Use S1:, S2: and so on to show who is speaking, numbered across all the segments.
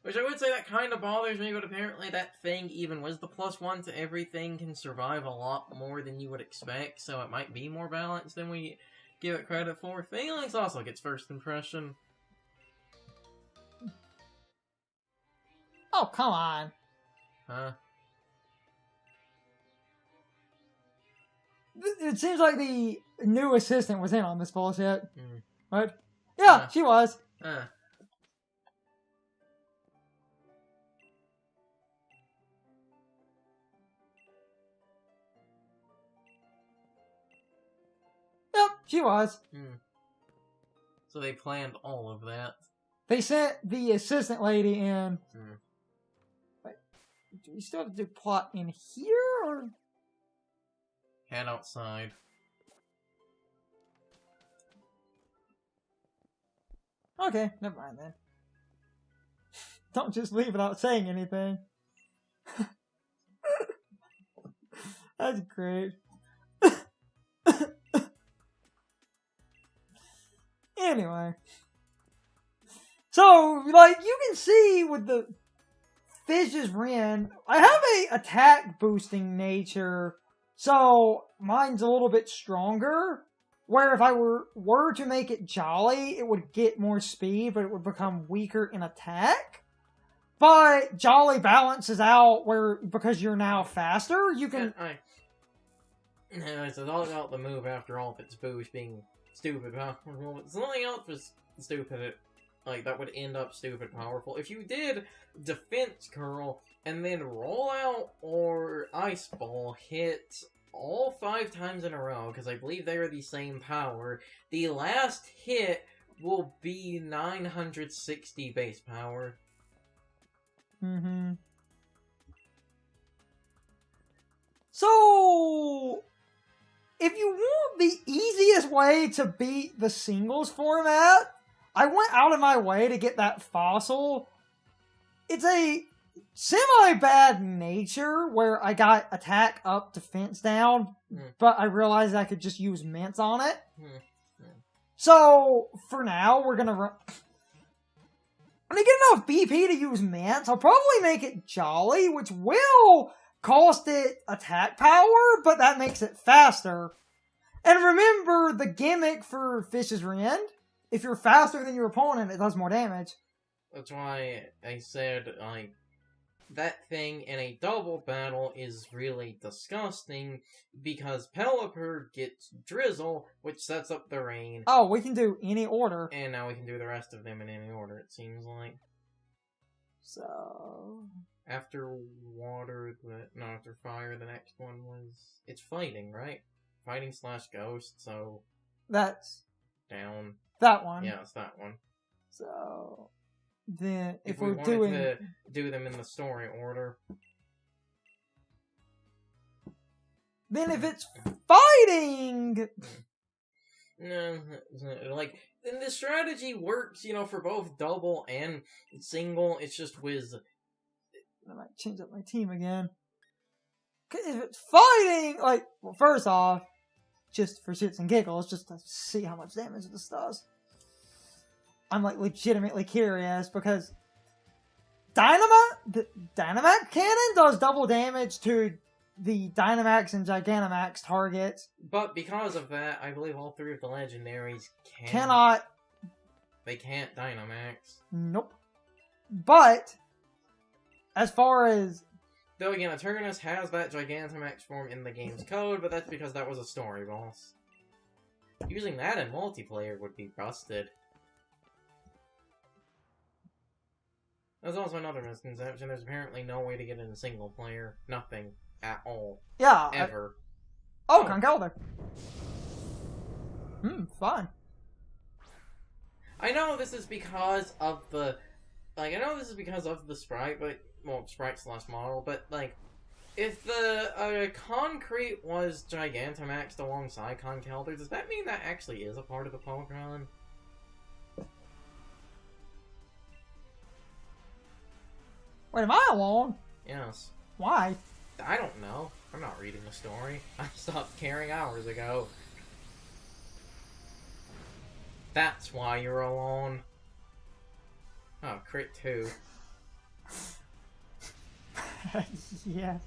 S1: Which I would say that kind of bothers me, but apparently that thing, even with the +1 to everything, can survive a lot more than you would expect, so it might be more balanced than we give it credit for. Phalanx also gets first impression.
S2: Oh, come on.
S1: Huh?
S2: It seems like the new assistant was in on this bullshit.
S1: Mm.
S2: Right? Yeah, she was. Yep, she was.
S1: So they planned all of that.
S2: They sent the assistant lady in. Wait, do we still have to do plot in here, or...?
S1: Head outside.
S2: Okay, never mind then. Don't just leave without saying anything. That's great. Anyway. So, like, you can see with the Fish's Ren, I have a attack boosting nature, so mine's a little bit stronger. Where if I were to make it Jolly, it would get more speed, but it would become weaker in attack. But Jolly balances out where, because you're now faster, you can...
S1: It's all about the move after all of its boost being stupid powerful. Something else was stupid, like, that would end up stupid powerful. If you did Defense Curl, and then Roll Out or Ice Ball hit all 5 times in a row, because I believe they are the same power, the last hit will be 960 base power.
S2: Mm-hmm. So, if you want the easiest way to beat the singles format, I went out of my way to get that fossil. It's a semi-bad nature where I got attack up, defense down, but I realized I could just use mints on it. So, for now, we're gonna run... When I get enough BP to use mints, I'll probably make it Jolly, which will cost it attack power, but that makes it faster. And remember the gimmick for Fish's Ren? If you're faster than your opponent, it does more damage.
S1: That's why I said, like, that thing in a double battle is really disgusting, because Pelipper gets Drizzle, which sets up the rain.
S2: Oh, we can do any order.
S1: And now we can do the rest of them in any order, it seems like.
S2: So...
S1: After water, after fire, the next one was... It's fighting, right? Fighting / ghost, so...
S2: That's...
S1: Down.
S2: That one.
S1: Yeah, it's that one.
S2: So... Then, if
S1: we
S2: we're
S1: wanted
S2: doing...
S1: to do them in the story order...
S2: Then if it's fighting...
S1: No, like, and the strategy works, you know, for both double and single, it's just with...
S2: I might change up my team again. Cause if it's fighting, like, well, first off, just for shits and giggles, just to see how much damage this does. I'm, like, legitimately curious, because the Dynamax cannon does double damage to the Dynamax and Gigantamax targets.
S1: But because of that, I believe all 3 of the legendaries
S2: cannot.
S1: They can't Dynamax.
S2: Nope. But... as far as...
S1: Though again, Eternus has that Gigantamax form in the game's code, but that's because that was a story boss. Using that in multiplayer would be busted. There's also another misconception. There's apparently no way to get in single player. Nothing. At all.
S2: Yeah.
S1: Ever.
S2: Oh, Conkeldurr. Fun.
S1: I know this is because of the... Like, I know this is because of the sprite, but... Well, sprite / model, but, like... If the Concrete was Gigantamaxed alongside Conkeldurr, does that mean that actually is a part of the Pokemon?
S2: Wait, am I alone?
S1: Yes.
S2: Why?
S1: I don't know. I'm not reading the story. I stopped caring hours ago. That's why you're alone. Oh, crit 2.
S2: Yes.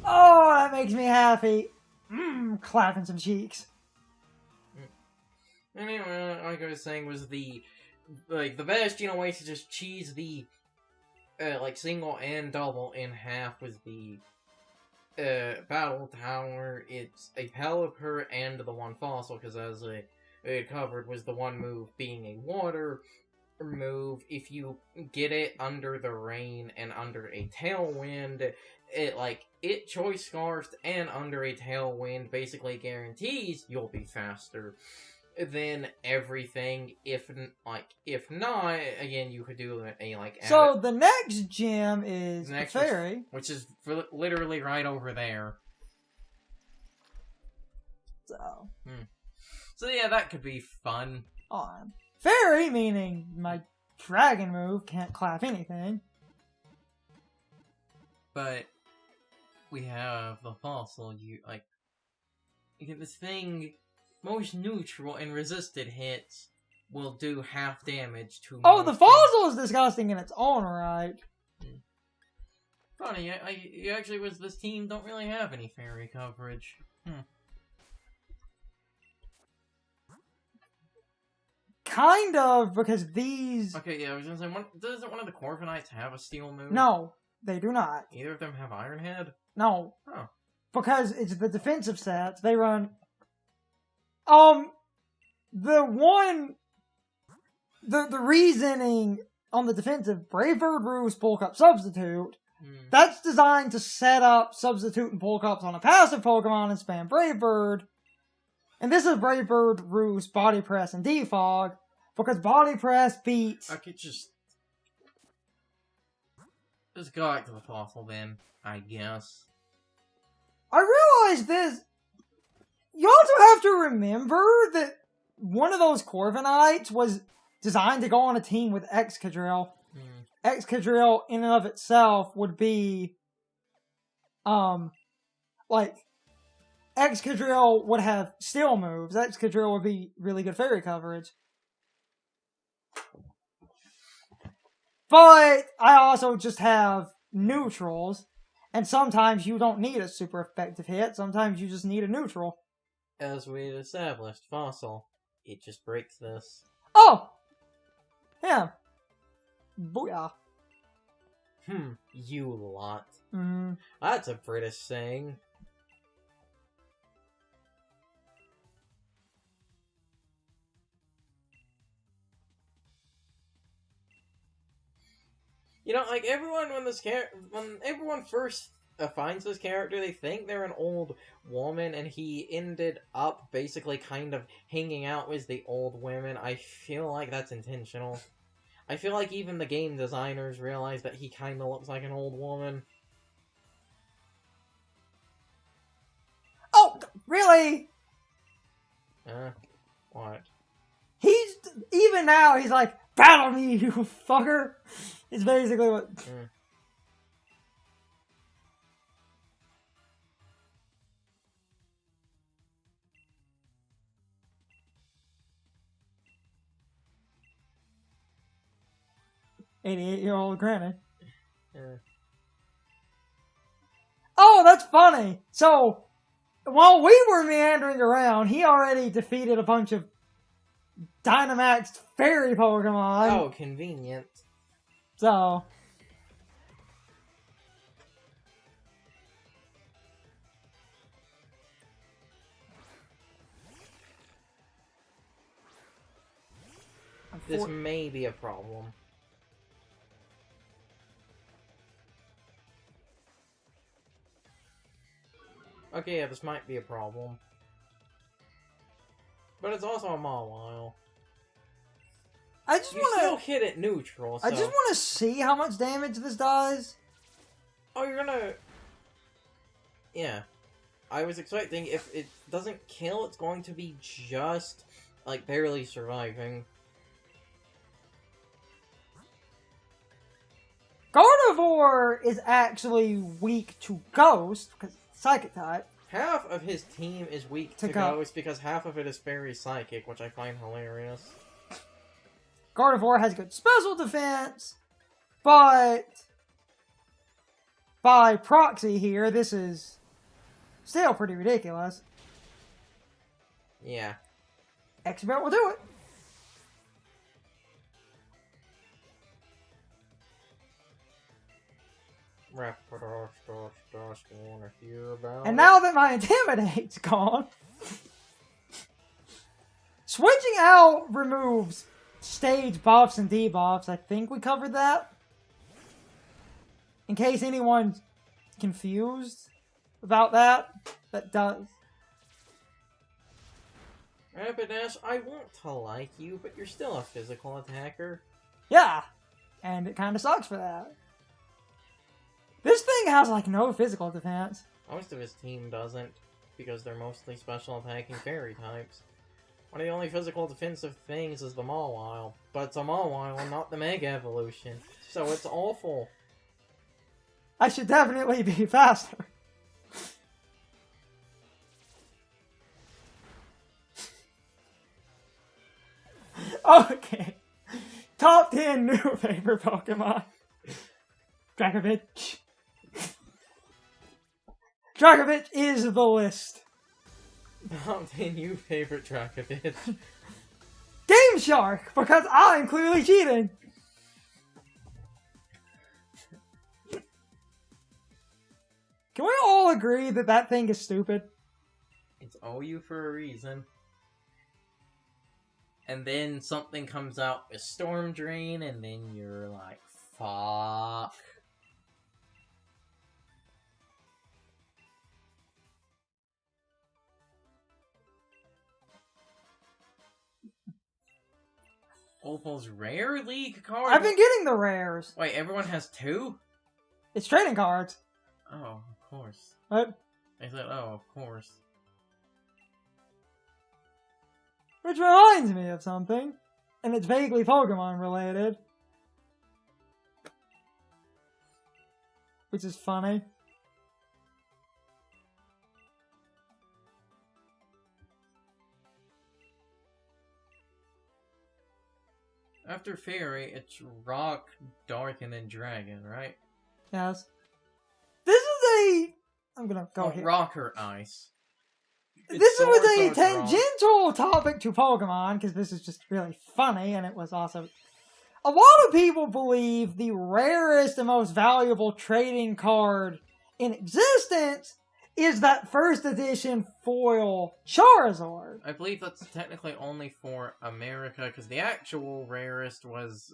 S2: Oh, that makes me happy. Clapping some cheeks.
S1: Anyway, like I was saying, was the best, way to just cheese the single and double in half was the battle tower. It's a Pelipper and the one fossil, because as it covered, was the one move being a water move. If you get it under the rain and under a tailwind, it choice scarfed and under a tailwind basically guarantees you'll be faster than everything. If not, again, you could do
S2: So the next gem is the fairy,
S1: which is literally right over there. So yeah, that could be fun.
S2: Fairy, meaning my dragon move can't clap anything.
S1: But we have the fossil. You get this thing. Most neutral and resisted hits will do half damage to.
S2: Oh, the fossil is disgusting in its own right.
S1: Funny, actually, this team don't really have any fairy coverage.
S2: Kind of, because these...
S1: Okay, yeah, I was gonna say, doesn't one of the Corviknights have a steel move?
S2: No, they do not.
S1: Either of them have Iron Head?
S2: No.
S1: Oh.
S2: Because it's the defensive sets. They run... The reasoning on the defensive, Brave Bird Roost Bulk Up Substitute, that's designed to set up Substitute and Bulk Ups on a passive Pokemon and spam Brave Bird. And this is Brave Bird Roost Body Press and Defog, because Body Press beats...
S1: I could just go back to the fossil then, I guess.
S2: I realize this... You also have to remember that one of those Corviknights was designed to go on a team with Excadrill. Excadrill, in and of itself, would be... Excadrill would have steel moves. Excadrill would be really good fairy coverage. But I also just have neutrals. And sometimes you don't need a super effective hit. Sometimes you just need a neutral.
S1: As we established, fossil. It just breaks this.
S2: Oh! Yeah. Booyah.
S1: You lot. That's a British saying. Everyone when everyone first finds this character, they think they're an old woman, and he ended up basically kind of hanging out with the old women. I feel like that's intentional. I feel like even the game designers realize that he kind of looks like an old woman.
S2: Oh, really?
S1: What?
S2: Even now, he's like, battle me, you fucker! It's basically what... "88-year-old granny." Oh, that's funny! So, while we were meandering around, he already defeated a bunch of Dynamaxed fairy Pokemon.
S1: Oh, convenient.
S2: So...
S1: This may be a problem. Okay, yeah, this might be a problem. But it's also a Mawile.
S2: I just want to...
S1: still hit it neutral, so...
S2: I just want to see how much damage this does.
S1: Oh, you're gonna... Yeah. I was expecting if it doesn't kill, it's going to be just, barely surviving.
S2: Gardevoir is actually weak to Ghost, because it's Psychic type.
S1: Half of his team is weak to Ghost, because half of it is Fairy Psychic, which I find hilarious.
S2: Gardevoir has good special defense, But by proxy here, this is still pretty ridiculous.
S1: Yeah.
S2: X-Belt will do it. And now that my Intimidate's gone, switching out removes stage buffs and debuffs. I think we covered that. In case anyone's confused about that does.
S1: Rapidash, I want to like you, but you're still a physical attacker.
S2: Yeah, and it kind of sucks for that. This thing has, like, no physical defense.
S1: Most of his team doesn't, because they're mostly special attacking fairy types. One of the only physical defensive things is the Mawile, but it's a Mawile, not the Mega Evolution, so it's awful.
S2: I should definitely be faster. Okay. Top 10 new favorite Pokemon. Dracovish. Dracovish is the list.
S1: Top 10 new favorite Dracovish.
S2: Game Shark, because I'm clearly cheating. Can we all agree that that thing is stupid?
S1: It's OU for a reason. And then something comes out with Storm Drain, and then you're like, fuck. Opal's Rare League card?
S2: I've been getting the rares.
S1: Wait, everyone has two?
S2: It's trading cards.
S1: Oh, of course.
S2: What?
S1: I said, oh, of course.
S2: Which reminds me of something. And it's vaguely Pokemon related. Which is funny.
S1: After Fairy, it's Rock, Dark, and then Dragon, right?
S2: Yes. This is a... I'm gonna go here.
S1: Rock or Ice.
S2: This
S1: Sword,
S2: was a
S1: so it's
S2: tangential topic to Pokemon, because this is just really funny, and it was also... A lot of people believe the rarest and most valuable trading card in existence is that first edition foil Charizard.
S1: I believe that's technically only for America, because the actual rarest was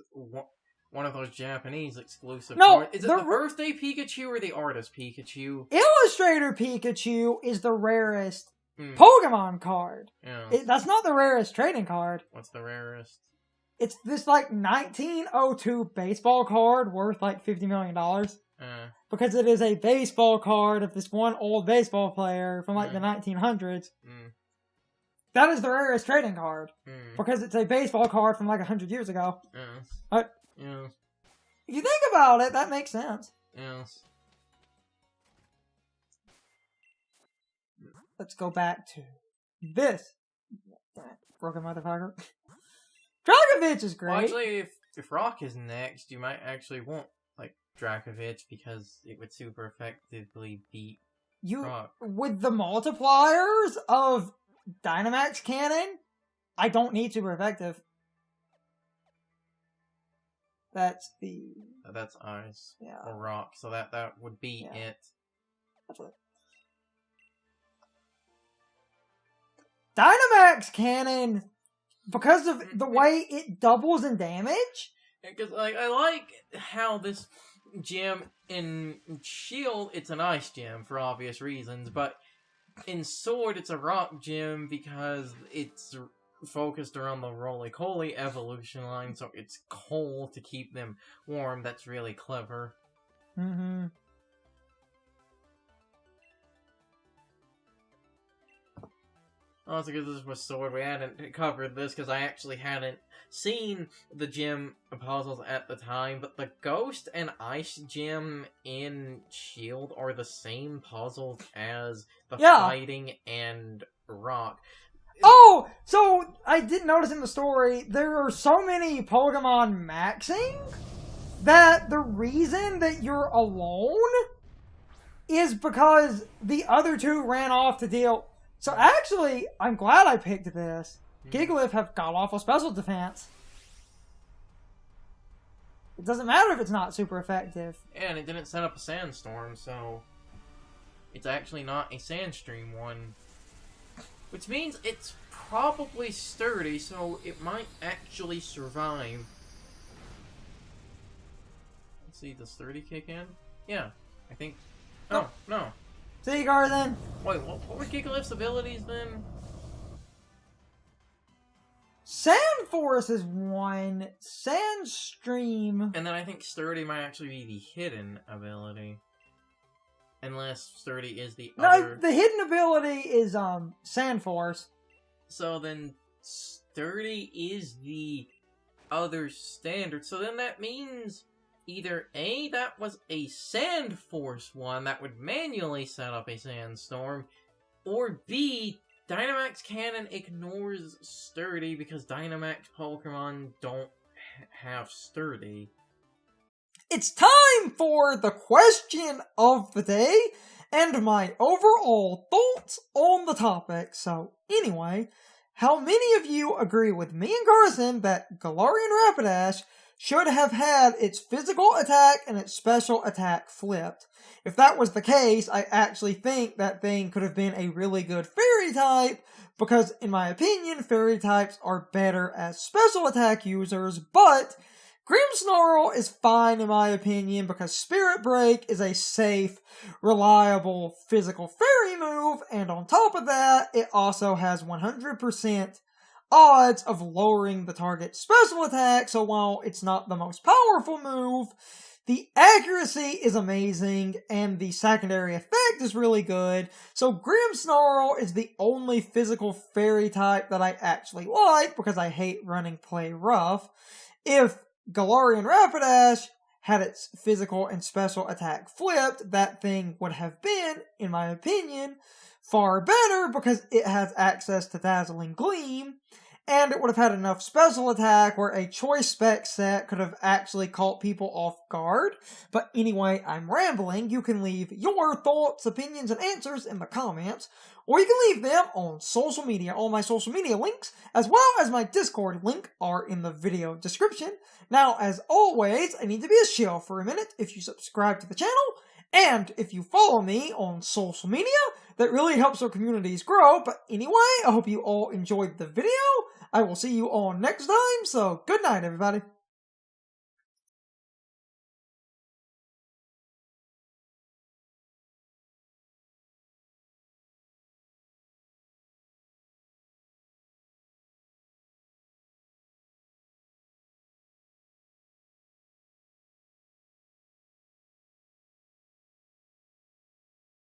S1: one of those Japanese exclusive cards. Is it the birthday Pikachu or the artist Pikachu?
S2: Illustrator Pikachu is the rarest Pokemon card.
S1: Yeah.
S2: That's not the rarest trading card.
S1: What's the rarest?
S2: It's this, like, 1902 baseball card worth, like, $50 million. Because it is a baseball card of this one old baseball player from, like, the 1900s. That is the rarest trading card. Because it's a baseball card from, like, 100 years ago. But if you think about it, that makes sense.
S1: Yes.
S2: Let's go back to this. Broken motherfucker. Dracovish is great.
S1: Well, actually, if Rock is next, you might actually want, like, Dracovish, because it would super effectively beat Rock.
S2: With the multipliers of Dynamax Cannon, I don't need super effective. That's the...
S1: That's Ice.
S2: Yeah.
S1: Or Rock, so that would be it.
S2: That's what... Dynamax Cannon, because of the way it doubles in damage.
S1: Because, like, I like how this gym in Shield, it's an Ice gym for obvious reasons, but in Sword, it's a Rock gym because it's focused around the Roly-Coly evolution line, so it's cold to keep them warm. That's really clever.
S2: Mm-hmm.
S1: Also, because this was Sword, we hadn't covered this because I actually hadn't seen the gym puzzles at the time, but the Ghost and Ice gym in Shield are the same puzzles as the Fighting and Rock.
S2: Oh! So, I did notice in the story, there are so many Pokemon maxing that the reason that you're alone is because the other two ran off to deal. So actually, I'm glad I picked this. Gigalith have god-awful special defense. It doesn't matter if it's not super effective.
S1: Yeah, and it didn't set up a sandstorm, so it's actually not a sandstream one. Which means it's probably sturdy, so it might actually survive. Let's see, does sturdy kick in? Yeah, I think... Oh, no.
S2: Seagar then?
S1: Wait, what were Gigalith's abilities then?
S2: Sandforce is one. Sandstream.
S1: And then I think sturdy might actually be the hidden ability. Unless sturdy is the other...
S2: No, the hidden ability is Sandforce.
S1: So then sturdy is the other standard. So then that means either A, that was a Sandforce one that would manually set up a sandstorm, or B, Dynamax Cannon ignores sturdy because Dynamax Pokemon don't have sturdy.
S2: It's time for the question of the day and my overall thoughts on the topic. So anyway, how many of you agree with me and Carson that Galarian Rapidash should have had its physical attack and its special attack flipped? If that was the case, I actually think that thing could have been a really good fairy type, because in my opinion, fairy types are better as special attack users, but Grimmsnarl is fine in my opinion because Spirit Break is a safe, reliable physical fairy move, and on top of that, it also has 100% odds of lowering the target's special attack, so while it's not the most powerful move, the accuracy is amazing, and the secondary effect is really good, so Grimmsnarl is the only physical fairy type that I actually like, because I hate running play rough. If Galarian Rapidash had its physical and special attack flipped, that thing would have been, in my opinion, far better because it has access to Dazzling Gleam, and it would have had enough special attack where a choice spec set could have actually caught people off guard. But anyway, I'm rambling. You can leave your thoughts, opinions, and answers in the comments, or you can leave them on social media. All my social media links, as well as my Discord link, are in the video description. Now, as always, I need to be a shill for a minute. If you subscribe to the channel, and if you follow me on social media, that really helps our communities grow. But anyway, I hope you all enjoyed the video. I will see you all next time, so good night, everybody.